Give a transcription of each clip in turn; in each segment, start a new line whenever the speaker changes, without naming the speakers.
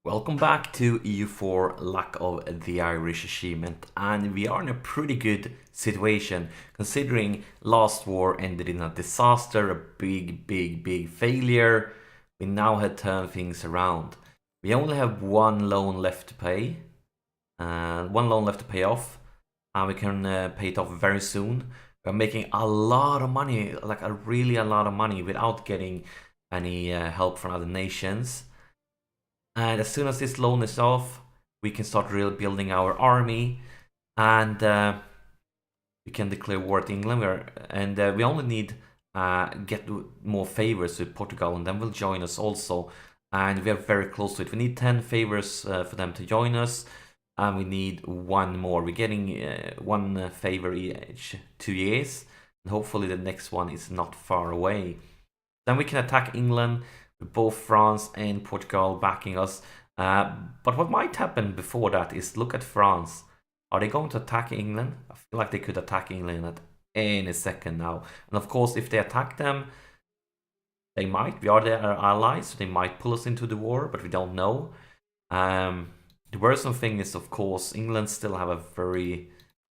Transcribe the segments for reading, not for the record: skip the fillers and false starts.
Welcome back to EU4 Lack of the Irish Achievement, and we are in a pretty good situation considering last war ended in a disaster, a big failure. We now had turned things around. We only have one loan left to pay, one loan left to pay off, and we can pay it off very soon. We're making a lot of money, like a lot of money without getting any help from other nations. And as soon as this loan is off, we can start really building our army, and we can declare war to England. We only need get more favors with Portugal, and then will join us also. And we are very close to it. We need 10 favors for them to join us, and we need one more. We're getting one favor each 2 years, and hopefully the next one is not far away. Then we can attack England with both France and Portugal backing us. But what might happen before that is look at France. Are they going to attack England? I feel like they could attack England at any second now. And of course, if they attack them, they might. We are their allies, so they might pull us into the war, but we don't know. The worrisome thing is, of course, England still have a very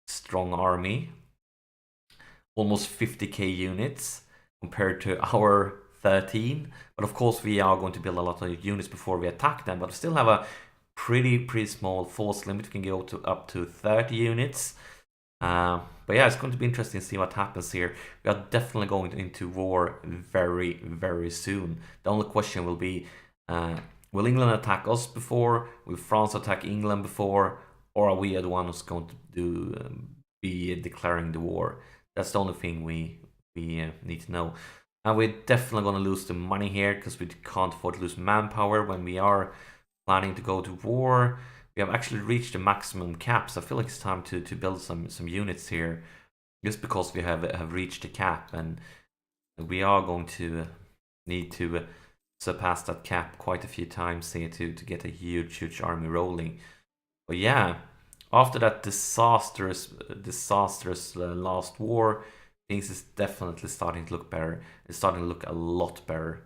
strong army. Almost 50k units compared to our 13. But of course we are going to build a lot of units before we attack them, but we still have a pretty small force limit. We can go to up to 30 units. But yeah, it's going to be interesting to see what happens here. We are definitely going into war very soon. The only question will be, will England attack us before? Will France attack England before? Or are we the one who's going to be declaring the war? That's the only thing we need to know. And we're definitely going to lose the money here because we can't afford to lose manpower when we are planning to go to war. We have actually reached the maximum caps. I feel like it's time to build some units here, just because we have reached the cap, and we are going to need to surpass that cap quite a few times here to get a huge army rolling. But yeah, after that disastrous last war, things is definitely starting to look better. It's starting to look a lot better,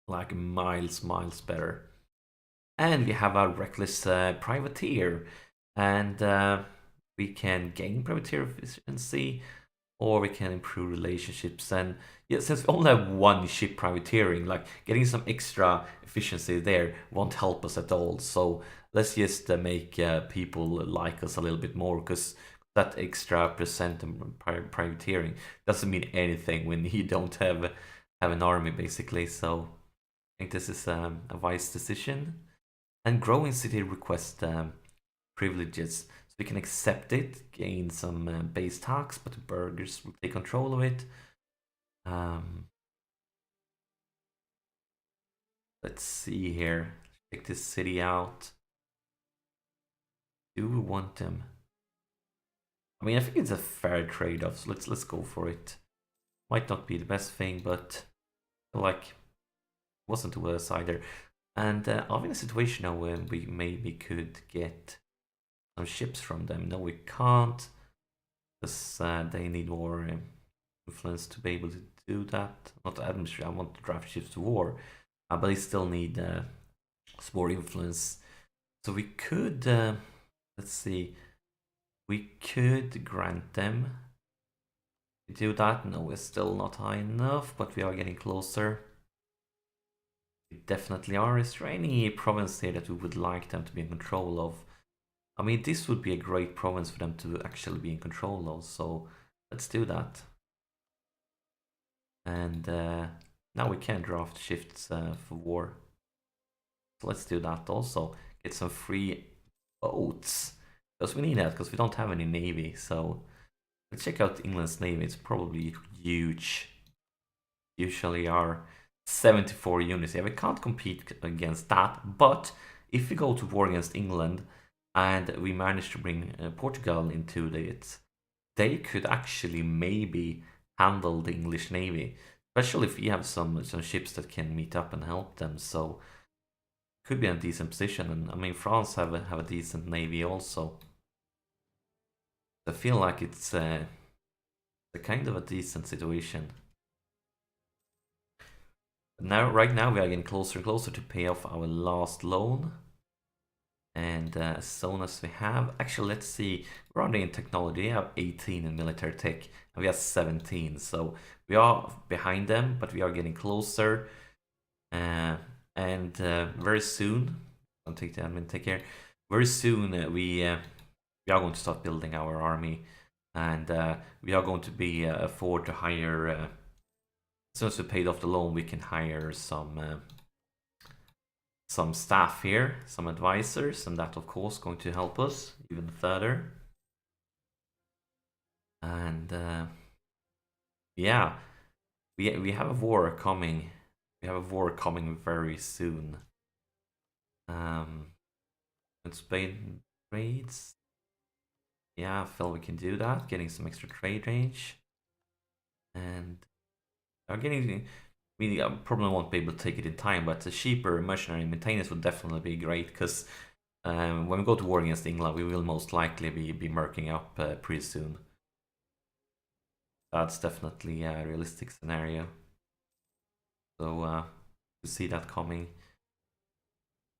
like miles better. And we have a reckless privateer, and we can gain privateer efficiency, or we can improve relationships. And yeah, since we only have one ship privateering, like getting some extra efficiency there won't help us at all. So let's just make people like us a little bit more, because that extra percent in privateering doesn't mean anything when you don't have an army, basically. So I think this is a wise decision. And growing city request privileges, so we can accept it, gain some base tax, but the burghers will take control of it. Let's see here. Check this city out. Do we want them? I mean, I think it's a fair trade-off, so let's go for it. Might not be the best thing, but I feel like it wasn't the worst either. And I'm in a situation now where we maybe could get some ships from them. No, we can't, because they need more influence to be able to do that. Not administrative, I want to draft ships to war, but they still need some more influence. So we could, let's see, we could grant them. We do that. No, we're still not high enough, but we are getting closer. We definitely are. Is there any province here that we would like them to be in control of? I mean, this would be a great province for them to actually be in control of, so let's do that. And now we can draft shifts for war. So let's do that also. Get some free boats, because we need that, because we don't have any navy. So let's check out England's navy. It's probably huge. Usually are 74 units. Yeah, we can't compete against that. But if we go to war against England and we manage to bring Portugal into it, they could actually maybe handle the English navy, especially if we have some ships that can meet up and help them. So could be in a decent position. And I mean, France have a decent navy also. I feel like it's a kind of a decent situation. Now, right now, we are getting closer and closer to pay off our last loan. And as soon as we have, actually, let's see, we're already in technology. We have 18 in military tech, and we have 17. So we are behind them, but we are getting closer. And very soon, I'll take the admin, take care. Very soon, we are going to start building our army, and we are going to be afford to hire. As soon as we paid off the loan, we can hire some staff here, some advisors, and that of course going to help us even further. And yeah, we have a war coming. We have a war coming very soon. And Spain trades. Yeah, I feel we can do that. Getting some extra trade range, and are getting. I probably won't be able to take it in time, but the cheaper mercenary maintenance would definitely be great because when we go to war against England, we will most likely be murking up pretty soon. That's definitely a realistic scenario. So to see that coming.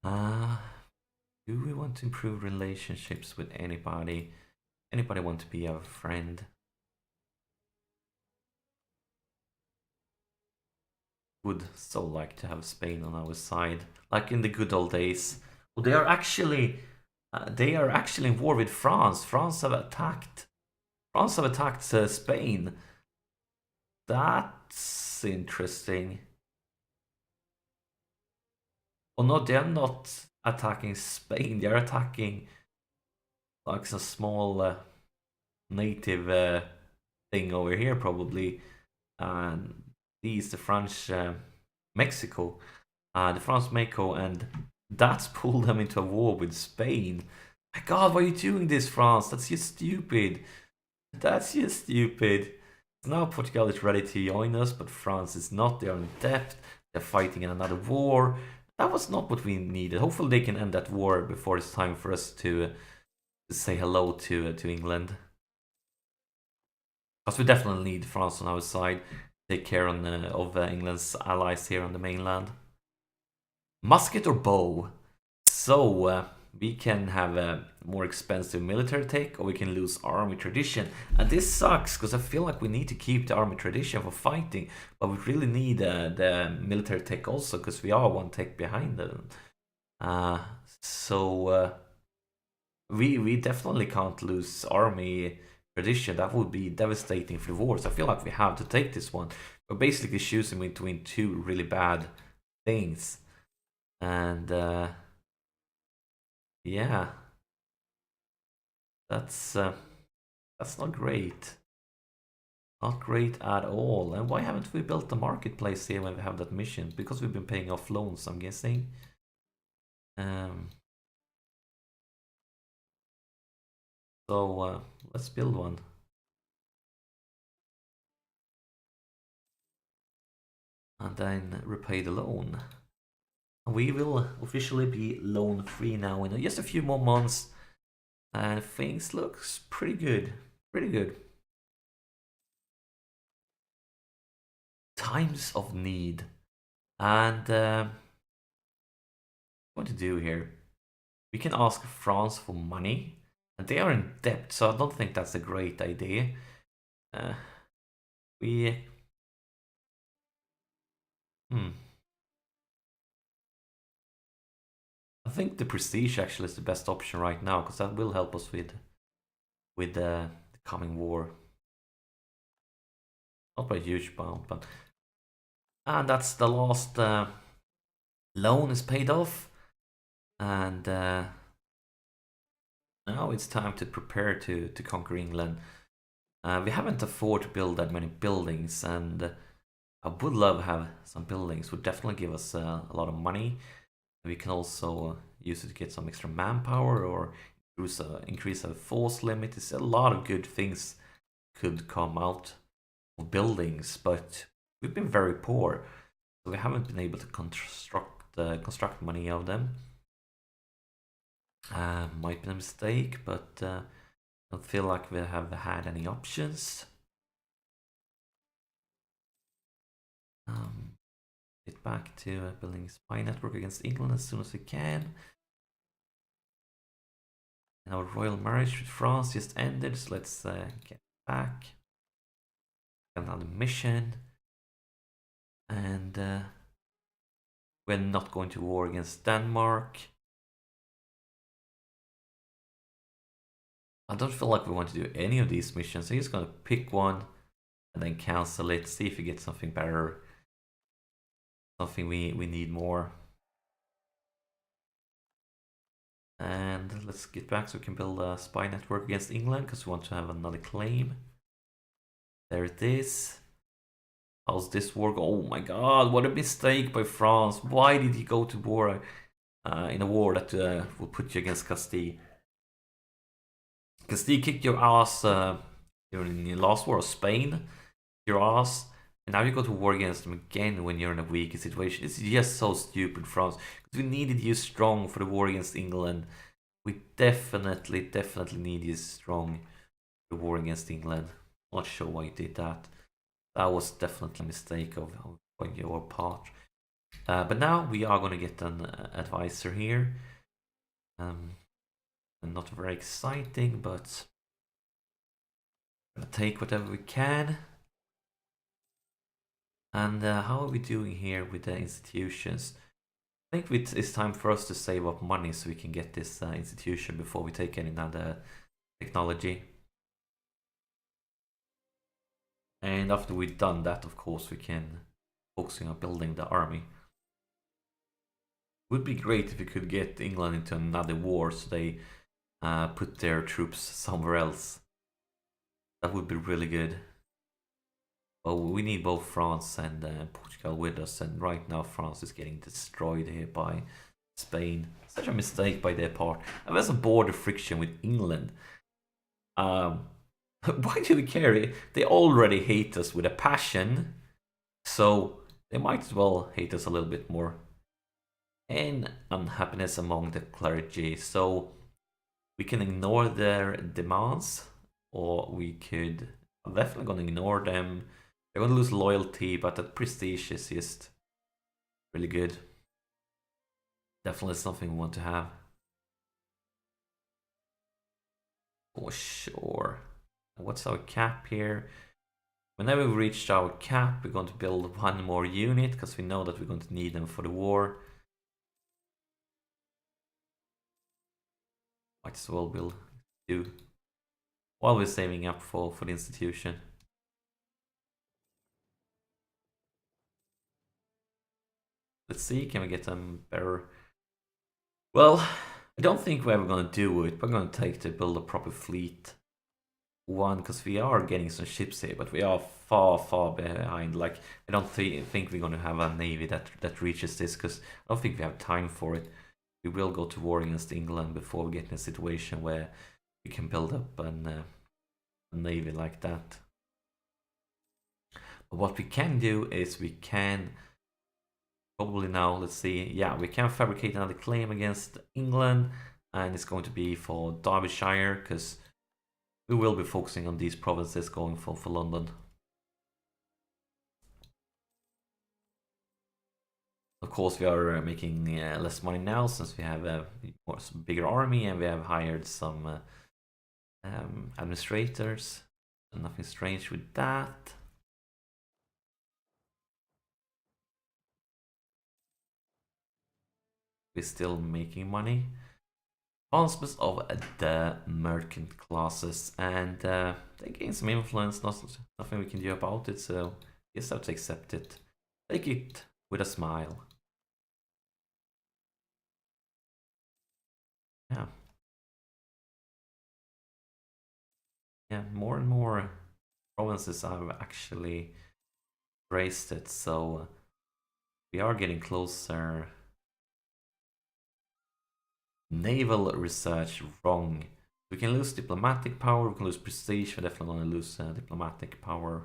Do we want to improve relationships with anybody? Anybody want to be our friend? Would so like to have Spain on our side, like in the good old days. Well, they are actually in war with France. France have attacked Spain. That's interesting. Oh no, they're not attacking Spain. They're attacking like some small native thing over here, probably. And these the French Mexico, the France Mexico, and that's pulled them into a war with Spain. My God, why are you doing this, France? That's just stupid. That's just stupid. Now Portugal is ready to join us, but France is not. They are in debt. They're fighting in another war. That was not what we needed. Hopefully they can end that war before it's time for us to say hello to England. Because we definitely need France on our side. Take care of England's allies here on the mainland. Musket or bow? So we can have a more expensive military tech, or we can lose army tradition. And this sucks because I feel like we need to keep the army tradition for fighting, but we really need the military tech also because we are one tech behind them. So we definitely can't lose army tradition. That would be devastating for the wars. I feel like we have to take this one. We're basically choosing between two really bad things. And yeah, that's not great. Not great at all. And why haven't we built the marketplace here when we have that mission? Because we've been paying off loans, I'm guessing. So let's build one. And then repay the loan. We will officially be loan free now in just a few more months, and things looks pretty good. Pretty good. Times of need. And what to do here? We can ask France for money, and they are in debt, so I don't think that's a great idea. We I think the prestige actually is the best option right now because that will help us with the coming war. Not by a huge amount, but and that's the last loan is paid off, and now it's time to prepare to conquer England. We haven't afford to build that many buildings, and I would love to have some buildings. Would definitely give us a lot of money. We can also use it to get some extra manpower or increase our force limit. There's a lot of good things could come out of buildings, but we've been very poor, so we haven't been able to construct many of them. Might be a mistake, but I don't feel like we have had any options. get back to building a spy network against England as soon as we can. And our royal marriage with France just ended, so let's get back. Another mission. And we're not going to war against Denmark. I don't feel like we want to do any of these missions. I'm just going to pick one and then cancel it. See if we get something better. Something we need more. And let's get back so we can build a spy network against England because we want to have another claim. There it is. How's this work? Oh my god, what a mistake by France. Why did you go to war in a war that will put you against Castile? Castile kicked your ass during the last war of Spain. Your ass. And now you go to war against them again when you're in a weaker situation. It's just so stupid, France. Because we needed you strong for the war against England. We definitely need you strong for the war against England. Not sure why you did that. That was definitely a mistake on your part. But now we are going to get an advisor here. And not very exciting, but we're going to take whatever we can. And how are we doing here with the institutions? I think it's time for us to save up money so we can get this institution before we take any other technology. And after we've done that, of course, we can focus on building the army. It would be great if we could get England into another war so they put their troops somewhere else. That would be really good. Well, we need both France and Portugal with us, and right now France is getting destroyed here by Spain. Such a mistake by their part. And there's a border friction with England. Why do we care? They already hate us with a passion, so they might as well hate us a little bit more. And unhappiness among the clergy, so we can ignore their demands, or we could... I'm definitely going to ignore them. They're going to lose loyalty, but that prestige is just really good. Definitely something we want to have. For sure. What's our cap here? Whenever we reach our cap, we're going to build one more unit because we know that we're going to need them for the war. Might as well build two while we're saving up for the institution. Let's see, can we get them better? Well, I don't think we're ever going to do it. We're going to take to build a proper fleet. One, because we are getting some ships here, but we are far behind. Like, I don't think we're going to have a navy that reaches this, because I don't think we have time for it. We will go to war against England before we get in a situation where we can build up a navy like that. But what we can do is we can probably now, let's see, yeah, we can fabricate another claim against England, and it's going to be for Derbyshire, because we will be focusing on these provinces going for London. Of course, we are making less money now since we have a bigger army and we have hired some administrators. And nothing strange with that. We're still making money. Advancements of the merchant classes, and they gain some influence. Nothing we can do about it, so just have to accept it. Take it with a smile. Yeah. Yeah, more and more provinces have actually raised it, so we are getting closer. Naval research, wrong. We can lose diplomatic power, we can lose prestige, we're definitely going to lose diplomatic power.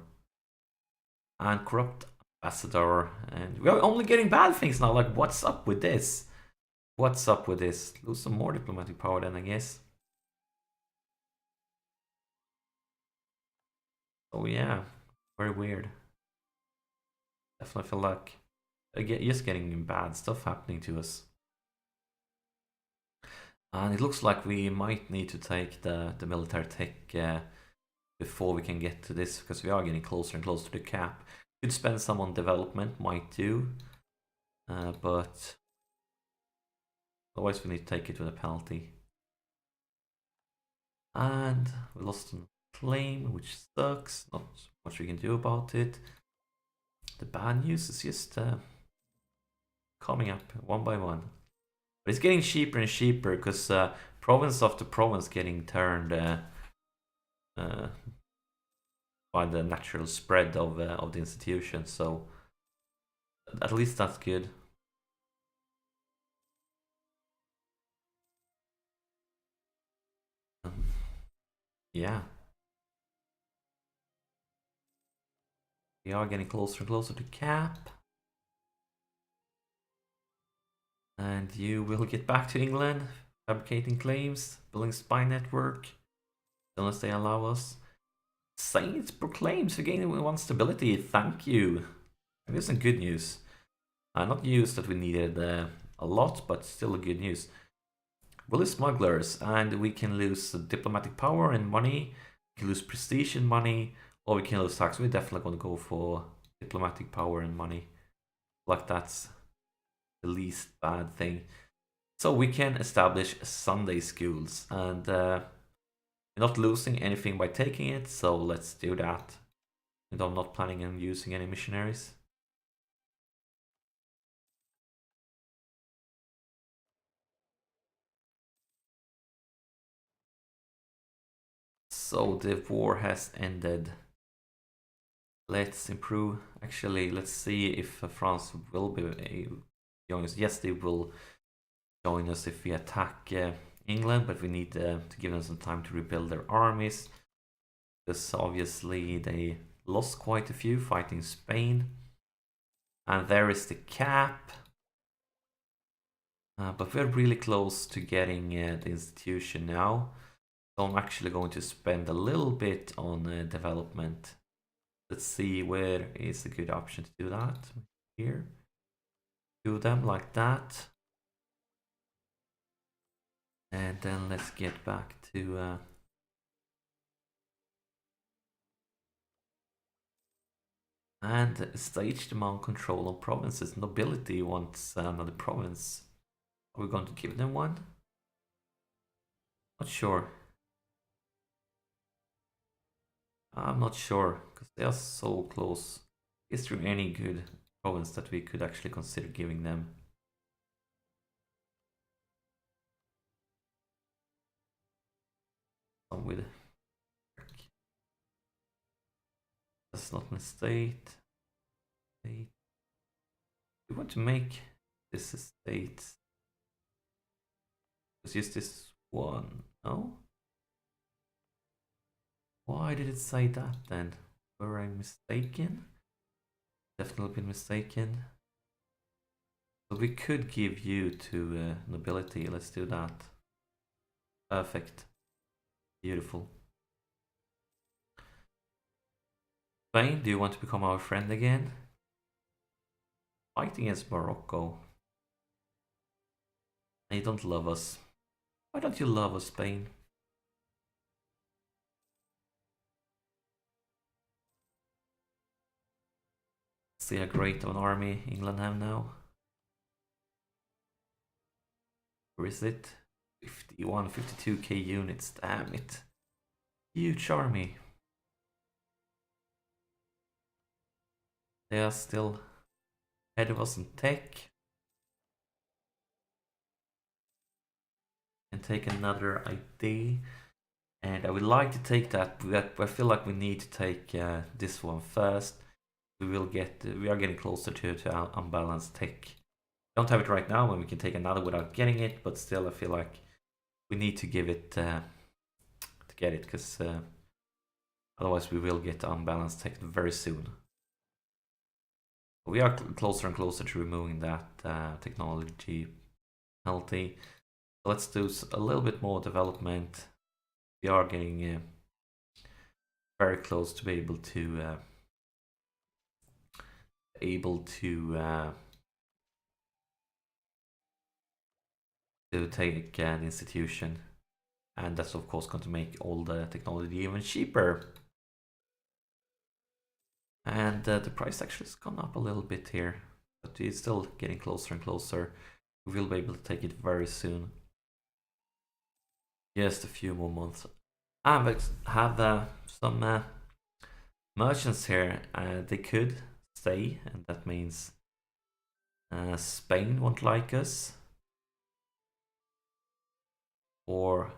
And corrupt ambassador, and we're only getting bad things now, like what's up with this? What's up with this? Lose some more diplomatic power then, I guess. Oh yeah, very weird. Definitely feel like just getting bad stuff happening to us. And it looks like we might need to take the military tech before we can get to this, because we are getting closer and closer to the cap. Could spend some on development, might do, but otherwise we need to take it with a penalty. And we lost a claim, which sucks. Not much we can do about it. The bad news is just coming up one by one. But it's getting cheaper and cheaper because province after province getting turned by the natural spread of the institution. So at least that's good. Yeah. We are getting closer and closer to cap. And you will get back to England, fabricating claims, building spy network, unless they allow us. Science proclaims gaining one stability. Thank you. Here's some good news. Not news that we needed a lot, but still good news. We'll lose smugglers, and we can lose diplomatic power and money. We can lose prestige and money, or we can lose tax. We're definitely going to go for diplomatic power and money. Like that's the least bad thing. So we can establish Sunday schools, and we're not losing anything by taking it, so let's do that. And I'm not planning on using any missionaries. So the war has ended. Let's improve. Actually, let's see if France will be join us. Yes, they will join us if we attack England, but we need to give them some time to rebuild their armies. Because obviously they lost quite a few fighting Spain. And there is the cap. But we're really close to getting the institution now. So I'm actually going to spend a little bit on development. Let's see where is a good option to do that. Here. Do them like that. And then let's get back to and stage demand control on provinces. Nobility wants another province. Are we going to give them one? Not sure. I'm not sure because they are so close. Is there any good province that we could actually consider giving them? Some with that's not my state. We want to make this a state. Let's use this one. No? Why did it say that then? Were I mistaken? Definitely been mistaken. So we could give you to nobility. Let's do that. Perfect. Beautiful. Spain, do you want to become our friend again? Fighting against Morocco. They don't love us. Why don't you love us, Spain? See how great of an army England have now. Where is it? 51, 52k units. Damn it. Huge army. They are still ahead of us in tech. And take another ID. And I would like to take that, but I feel like we need to take this one first. We are getting closer to unbalanced tech. Don't have it right now, and we can take another without getting it, but still I feel like we need to give it to get it, because otherwise we will get unbalanced tech very soon. We are closer and closer to removing that technology penalty. So let's do a little bit more development. We are getting very close to be able to to take an institution. And that's of course going to make all the technology even cheaper. And the price actually has gone up a little bit here, but it's still getting closer and closer. We will be able to take it very soon. Just a few more months. I have some merchants here. They could stay, and that means Spain won't like us. Or,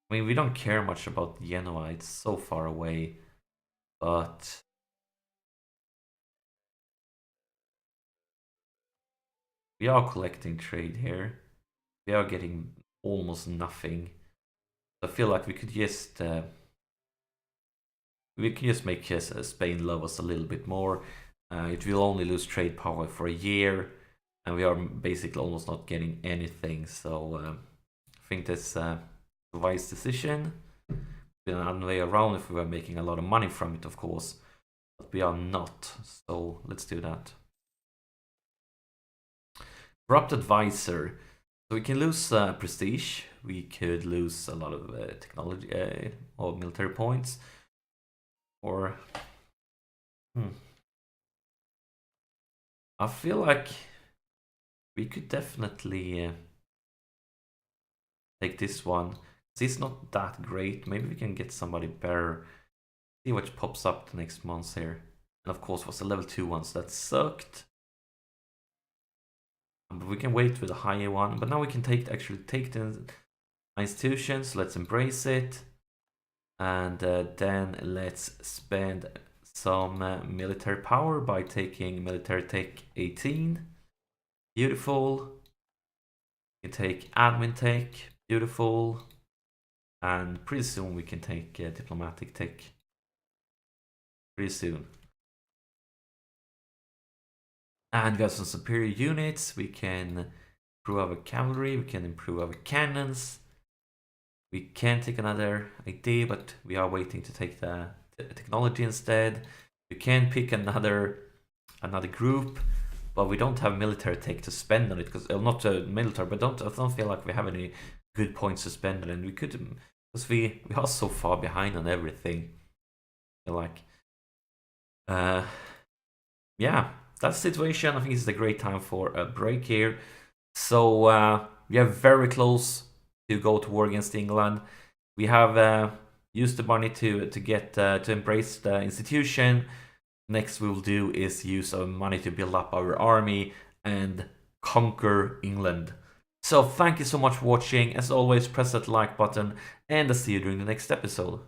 I mean, we don't care much about Genoa, it's so far away. But we are collecting trade here. We are getting almost nothing. I feel like we could just make Spain love us a little bit more. It will only lose trade power for a year, and we are basically almost not getting anything. So I think that's a wise decision. Been another way around if we were making a lot of money from it, of course, but we are not. So let's do that. Corrupt advisor. So we can lose prestige. We could lose a lot of technology or military points. Or I feel like we could definitely take this one. It's not that great. Maybe we can get somebody better. See what pops up the next months here. And of course, was a level 2 one, so that sucked. But we can wait with a higher one. But now we can actually take the institutions. Let's embrace it. And then let's spend some military power by taking military tech 18. Beautiful. We can take admin tech. Beautiful. And pretty soon we can take diplomatic tech. Pretty soon. And we have some superior units. We can improve our cavalry. We can improve our cannons. We can take another idea, but we are waiting to take the technology instead. We can pick another group, but we don't have military tech to spend on it because not military, but I don't feel like we have any good points to spend on it. And we could, because we are so far behind on everything. I feel like, yeah, that's the situation. I think this is a great time for a break here. So we are very close to go to war against England. We have used the money to get to embrace the institution. Next we will do is use our money to build up our army and conquer England. So thank you so much for watching. As always, press that like button, and I'll see you during the next episode.